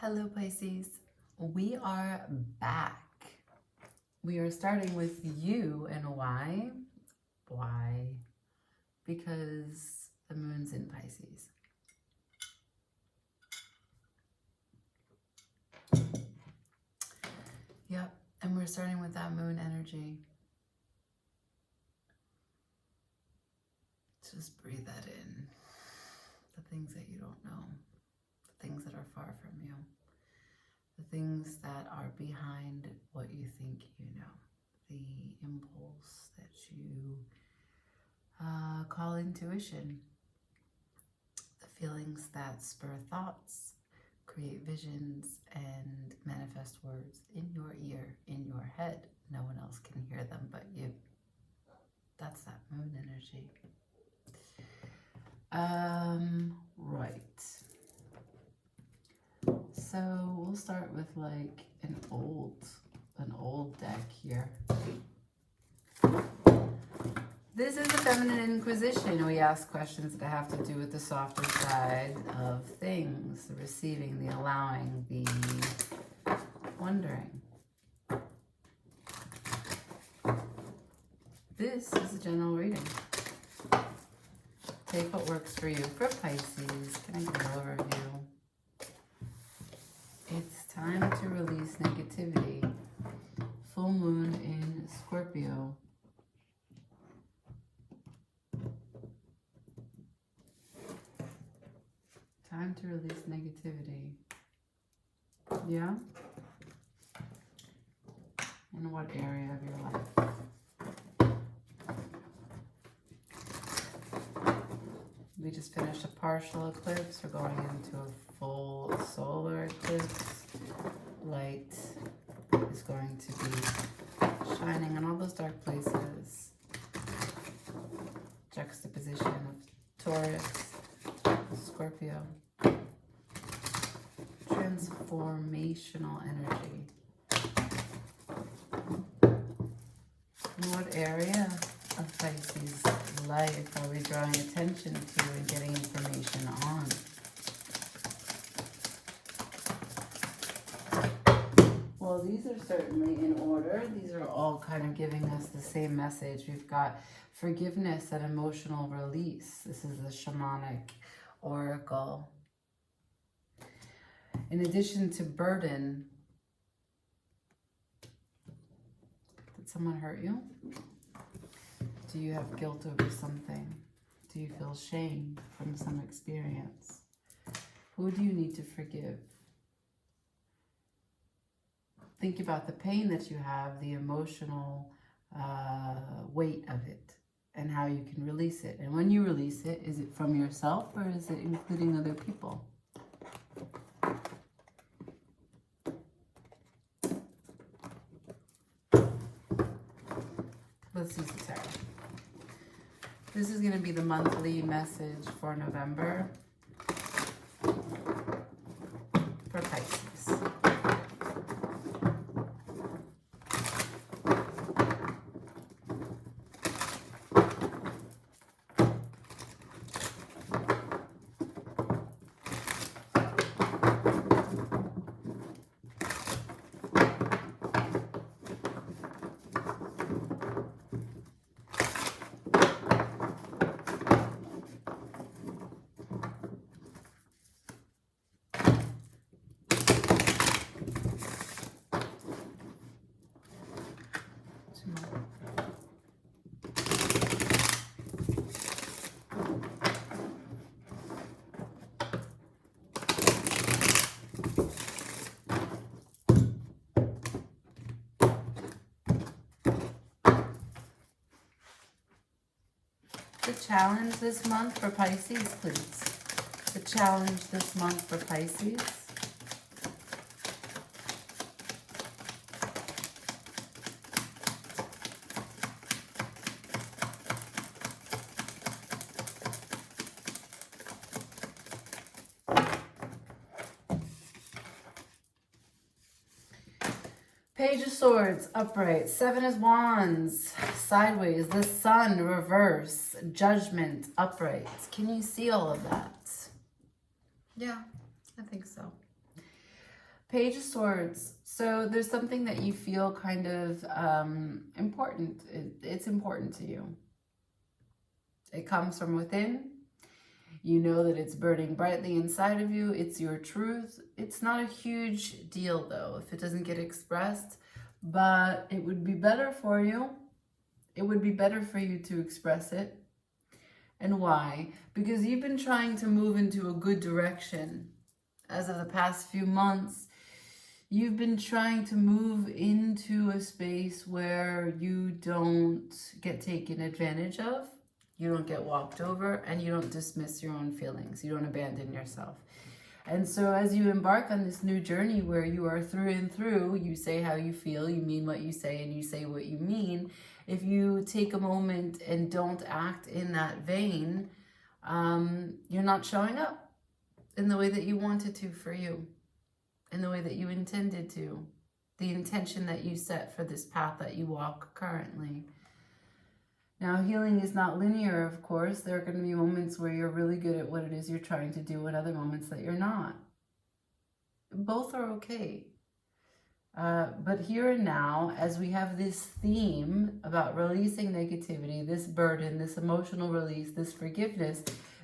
Hello Pisces, we are back. We are starting with you, and why? Why? Because the moon's in Pisces. Yep, and we're starting with that moon energy. Just breathe that in. The things that you don't know, the things that are far from you, the things that are behind what you think you know, the impulse that you call intuition, the feelings that spur thoughts, create visions, and manifest words in your ear, in your head. No one else can hear them but you. That's that moon energy. Right. So we'll start with like an old deck here. This is the Feminine Inquisition. We ask questions that have to do with the softer side of things, the receiving, the allowing, the wondering. This is a general reading. Take what works for you. For Pisces, can I get an overview? It's time to release negativity. Full moon in Scorpio. Time to release negativity. Yeah? In what area of your life? We just finished a partial eclipse. We're going into a full solar eclipse. Light is going to be shining on all those dark places. Juxtaposition of Taurus, Scorpio. Transformational energy. In what area of Pisces life are we drawing attention to and getting information on? Well, these are certainly in order. These are all kind of giving us the same message. We've got forgiveness and emotional release. This is the shamanic oracle. In addition to burden, did someone hurt you? Do you have guilt over something? Do you feel shame from some experience? Who do you need to forgive? Think about the pain that you have, the emotional weight of it, and how you can release it. And when you release it, is it from yourself or is it including other people? Let's use the tarot. This is going to be the monthly message for November for Pisces. The challenge this month for Pisces, please. The challenge this month for Pisces. Page of Swords, upright. Seven of Wands, sideways. The Sun, reverse. Judgment, upright. Can you see all of that? Yeah, I think so. Page of Swords. So there's something that you feel kind of important. It's important to you. It comes from within. You know that it's burning brightly inside of you. It's your truth. It's not a huge deal, though, if it doesn't get expressed. But it would be better for you. It would be better for you to express it. And why? Because you've been trying to move into a good direction. As of the past few months, you've been trying to move into a space where you don't get taken advantage of, you don't get walked over, and you don't dismiss your own feelings. You don't abandon yourself. And so as you embark on this new journey where you are through and through, you say how you feel, you mean what you say, and you say what you mean. If you take a moment and don't act in that vein, you're not showing up in the way that you wanted to for you, in the way that you intended to, the intention that you set for this path that you walk currently. Now, healing is not linear, of course. There are going to be moments where you're really good at what it is you're trying to do and other moments that you're not. Both are okay. But here and now, as we have this theme about releasing negativity, this burden, this emotional release, this forgiveness,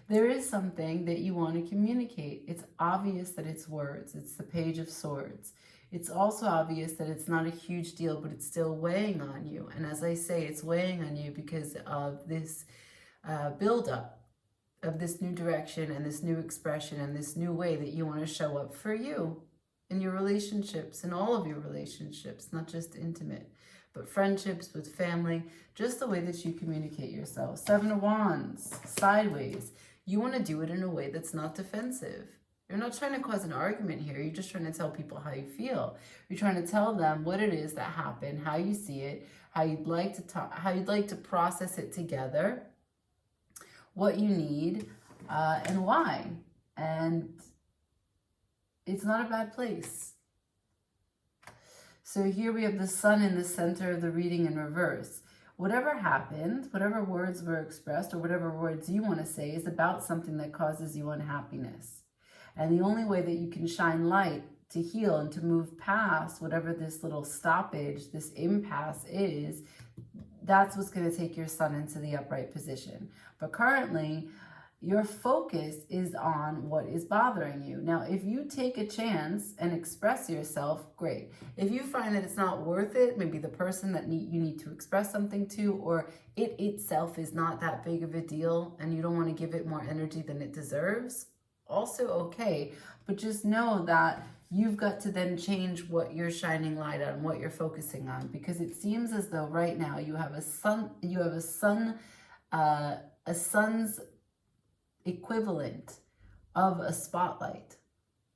there is something that you want to communicate. It's obvious that it's words. It's the Page of Swords. It's also obvious that it's not a huge deal, but it's still weighing on you. And as I say, it's weighing on you because of this buildup of this new direction and this new expression and this new way that you want to show up for you in your relationships, in all of your relationships, not just intimate, but friendships, with family, just the way that you communicate yourself. 7 of Wands, sideways. You want to do it in a way that's not defensive. You're not trying to cause an argument here. You're just trying to tell people how you feel. You're trying to tell them what it is that happened, how you see it, how you'd like to talk, how you'd like to process it together, what you need, and why. And it's not a bad place. So here we have the sun in the center of the reading in reverse. Whatever happened, whatever words were expressed, or whatever words you want to say is about something that causes you unhappiness. And the only way that you can shine light to heal and to move past whatever this little stoppage, this impasse is, that's what's going to take your sun into the upright position. But currently, your focus is on what is bothering you. Now, if you take a chance and express yourself, great. If you find that it's not worth it, maybe the person that you need to express something to, or it itself is not that big of a deal and you don't want to give it more energy than it deserves, also okay. But just know that you've got to then change what you're shining light on, what you're focusing on, because it seems as though right now you have a sun's equivalent of a spotlight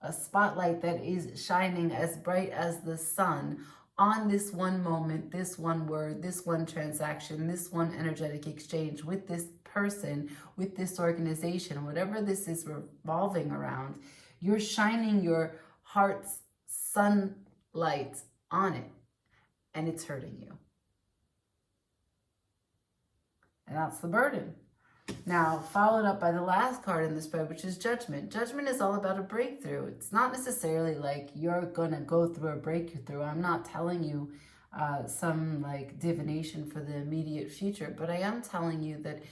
that is shining as bright as the sun on this one moment, this one word, this one transaction, this one energetic exchange with this person, with this organization, whatever this is revolving around. You're shining your heart's sunlight on it, and it's hurting you. And that's the burden. Now, followed up by the last card in the spread, which is Judgment. Judgment is all about a breakthrough. It's not necessarily like you're going to go through a breakthrough. I'm not telling you some like divination for the immediate future, but I am telling you that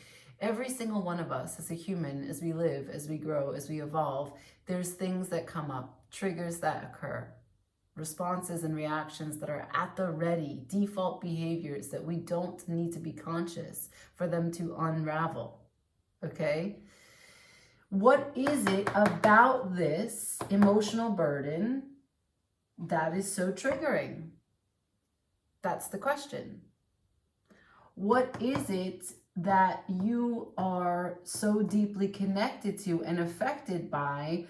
every single one of us as a human, as we live, as we grow, as we evolve, there's things that come up, triggers that occur, responses and reactions that are at the ready, default behaviors that we don't need to be conscious for them to unravel. Okay? What is it about this emotional burden that is so triggering? That's the question. What is it that you are so deeply connected to and affected by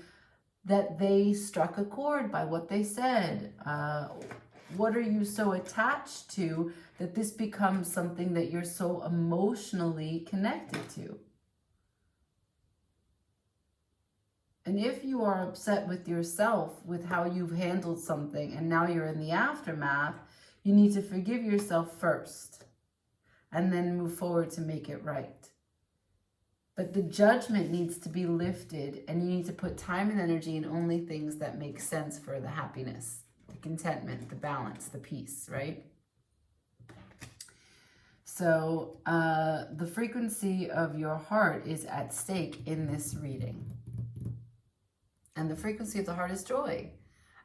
that they struck a chord by what they said? What are you so attached to that this becomes something that you're so emotionally connected to? And if you are upset with yourself, with how you've handled something, and now you're in the aftermath, you need to forgive yourself first and then move forward to make it right. But the judgment needs to be lifted, and you need to put time and energy in only things that make sense for the happiness, the contentment, the balance, the peace, right? So the frequency of your heart is at stake in this reading. And the frequency of the heart is joy.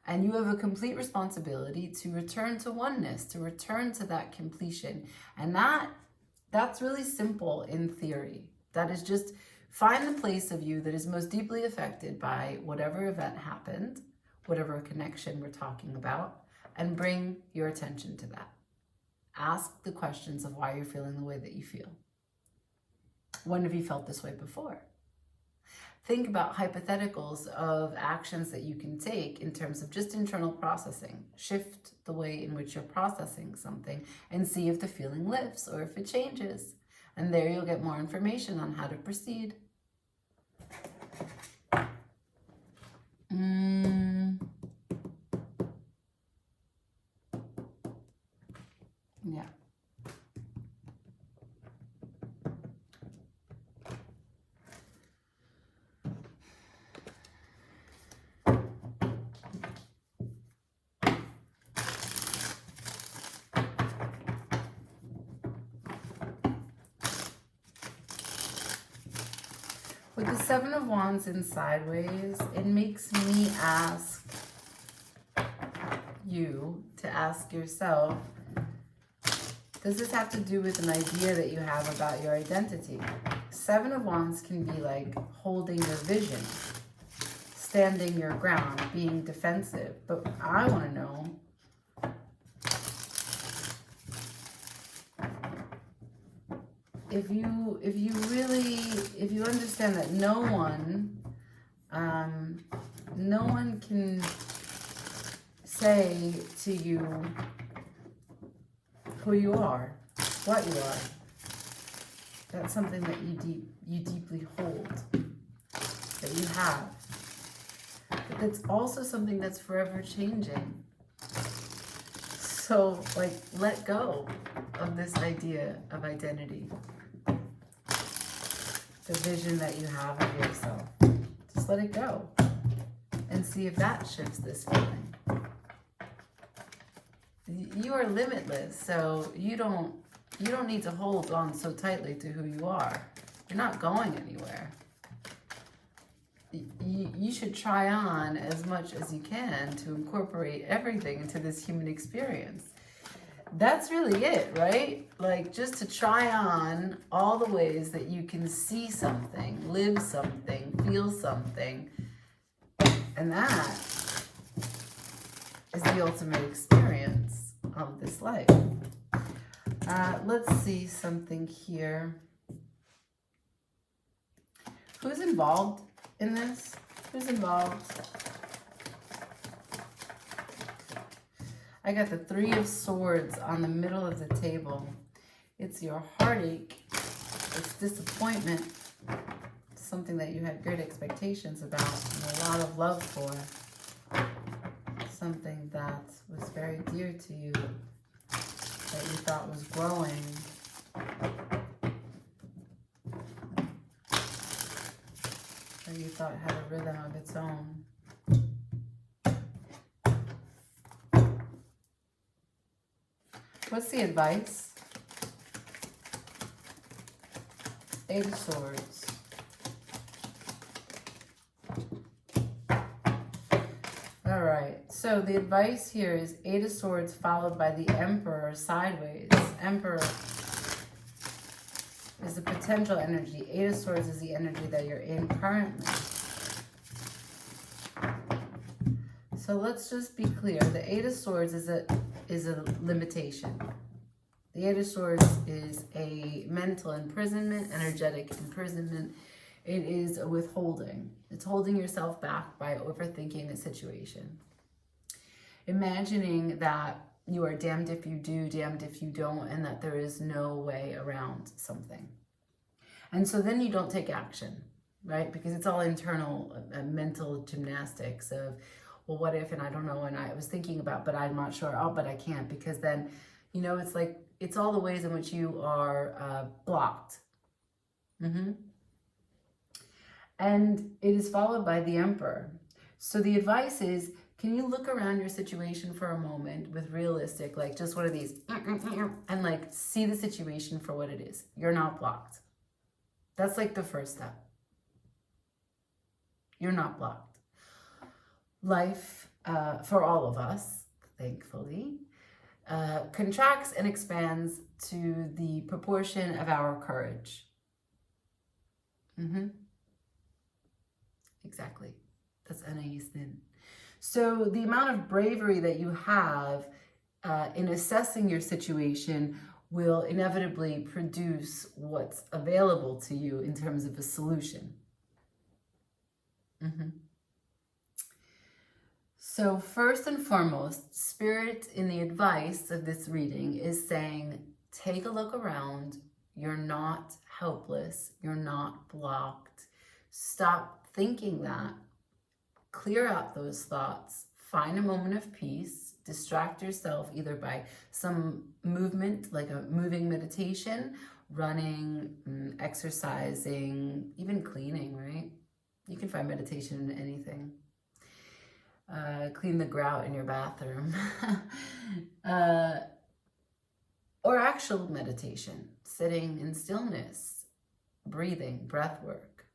And you have a complete responsibility to return to oneness, to return to that completion. And that's really simple in theory. That is just find the place of you that is most deeply affected by whatever event happened, whatever connection we're talking about, and bring your attention to that. Ask the questions of why you're feeling the way that you feel. When have you felt this way before? Think about hypotheticals of actions that you can take in terms of just internal processing. Shift the way in which you're processing something and see if the feeling lifts or if it changes. And there you'll get more information on how to proceed. Yeah. With the Seven of Wands in sideways, it makes me ask you to ask yourself, does this have to do with an idea that you have about your identity? Seven of Wands can be like holding your vision, standing your ground, being defensive. But I want to know, if you understand that no one can say to you who you are, what you are. That's something that you deeply hold, that you have. But that's also something that's forever changing. So, like, let go of this idea of identity. The vision that you have of yourself. Just let it go. And see if that shifts this feeling. You are limitless, so you don't need to hold on so tightly to who you are. You're not going anywhere. You should try on as much as you can to incorporate everything into this human experience. That's really it, right? Like, just to try on all the ways that you can see something, live something, feel something. And that is the ultimate experience of this life. Let's see something here. Who's involved in this? Who's involved? I got the Three of Swords on the middle of the table. It's your heartache. It's disappointment. Something that you had great expectations about and a lot of love for. Something that was very dear to you, that you thought was growing. That you thought had a rhythm of its own. What's the advice? Eight of Swords. All right, so the advice here is Eight of Swords followed by the Emperor sideways. Emperor is the potential energy. Eight of Swords is the energy that you're in currently. So let's just be clear. The Eight of Swords is a limitation. The Eight of Swords is a mental imprisonment, energetic imprisonment. It is a withholding. It's holding yourself back by overthinking a situation. Imagining that you are damned if you do, damned if you don't, and that there is no way around something. And so then you don't take action, right? Because it's all internal mental gymnastics of, well, what if, and I don't know, and I was thinking about, but I'm not sure, oh, but I can't, because then, you know, it's like, it's all the ways in which you are blocked. And it is followed by the Emperor. So the advice is, can you look around your situation for a moment with realistic, like just one of these, and like see the situation for what it is. You're not blocked. That's like the first step. You're not blocked. Life, for all of us, thankfully, contracts and expands to the proportion of our courage. Exactly. That's Anais Nin. So the amount of bravery that you have in assessing your situation will inevitably produce what's available to you in terms of a solution. So first and foremost, Spirit in the advice of this reading is saying, take a look around. You're not helpless. You're not blocked. Stop thinking that. Clear out those thoughts. Find a moment of peace. Distract yourself either by some movement, like a moving meditation, running, exercising, even cleaning, right? You can find meditation in anything. Clean the grout in your bathroom. Or actual meditation, sitting in stillness, breathing, breath work.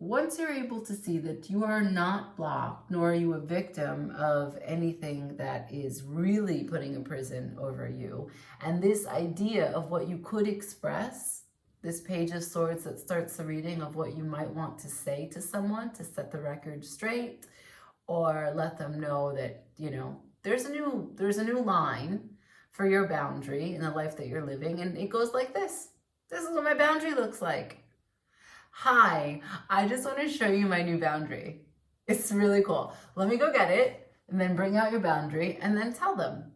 Once you're able to see that you are not blocked, nor are you a victim of anything that is really putting a prison over you, and this idea of what you could express, this Page of Swords that starts the reading of what you might want to say to someone to set the record straight, or let them know that, you know, there's a new line for your boundary in the life that you're living, and it goes like this. This is what my boundary looks like. Hi, I just want to show you my new boundary. It's really cool. Let me go get it, and then bring out your boundary, and then tell them.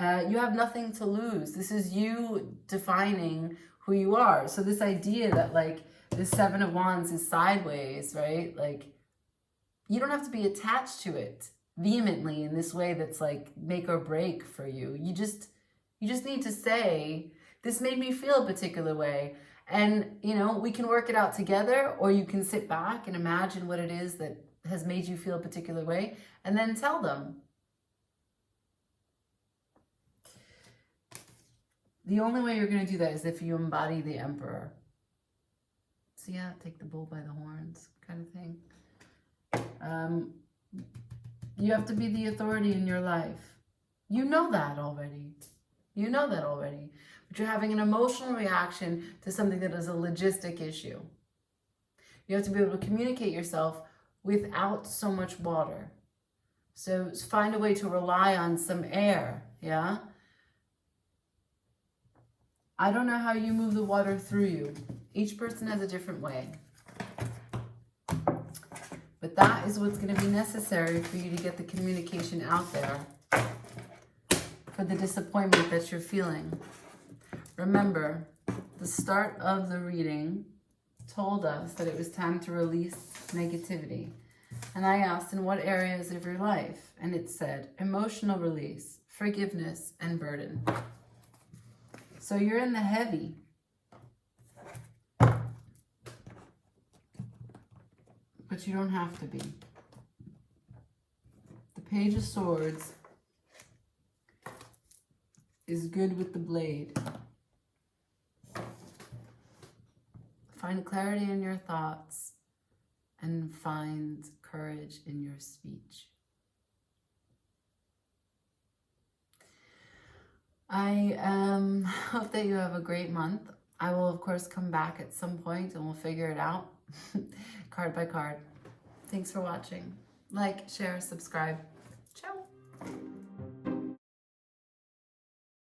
You have nothing to lose. This is you defining who you are. So this idea that like the Seven of Wands is sideways, right? Like you don't have to be attached to it vehemently in this way that's like make or break for you. You just need to say, this made me feel a particular way. And, you know, we can work it out together, or you can sit back and imagine what it is that has made you feel a particular way and then tell them. The only way you're going to do that is if you embody the Emperor. So yeah, take the bull by the horns kind of thing. You have to be the authority in your life. You know that already. You know that already. But you're having an emotional reaction to something that is a logistic issue. You have to be able to communicate yourself without so much water. So find a way to rely on some air, yeah? I don't know how you move the water through you. Each person has a different way. But that is what's going to be necessary for you to get the communication out there for the disappointment that you're feeling. Remember, the start of the reading told us that it was time to release negativity. And I asked, in what areas of your life? And it said, emotional release, forgiveness, and burden. So you're in the heavy. But you don't have to be. The Page of Swords is good with the blade. Find clarity in your thoughts and find courage in your speech. I hope that you have a great month. I will, of course, come back at some point and we'll figure it out card by card. Thanks for watching. Like, share, subscribe. Ciao.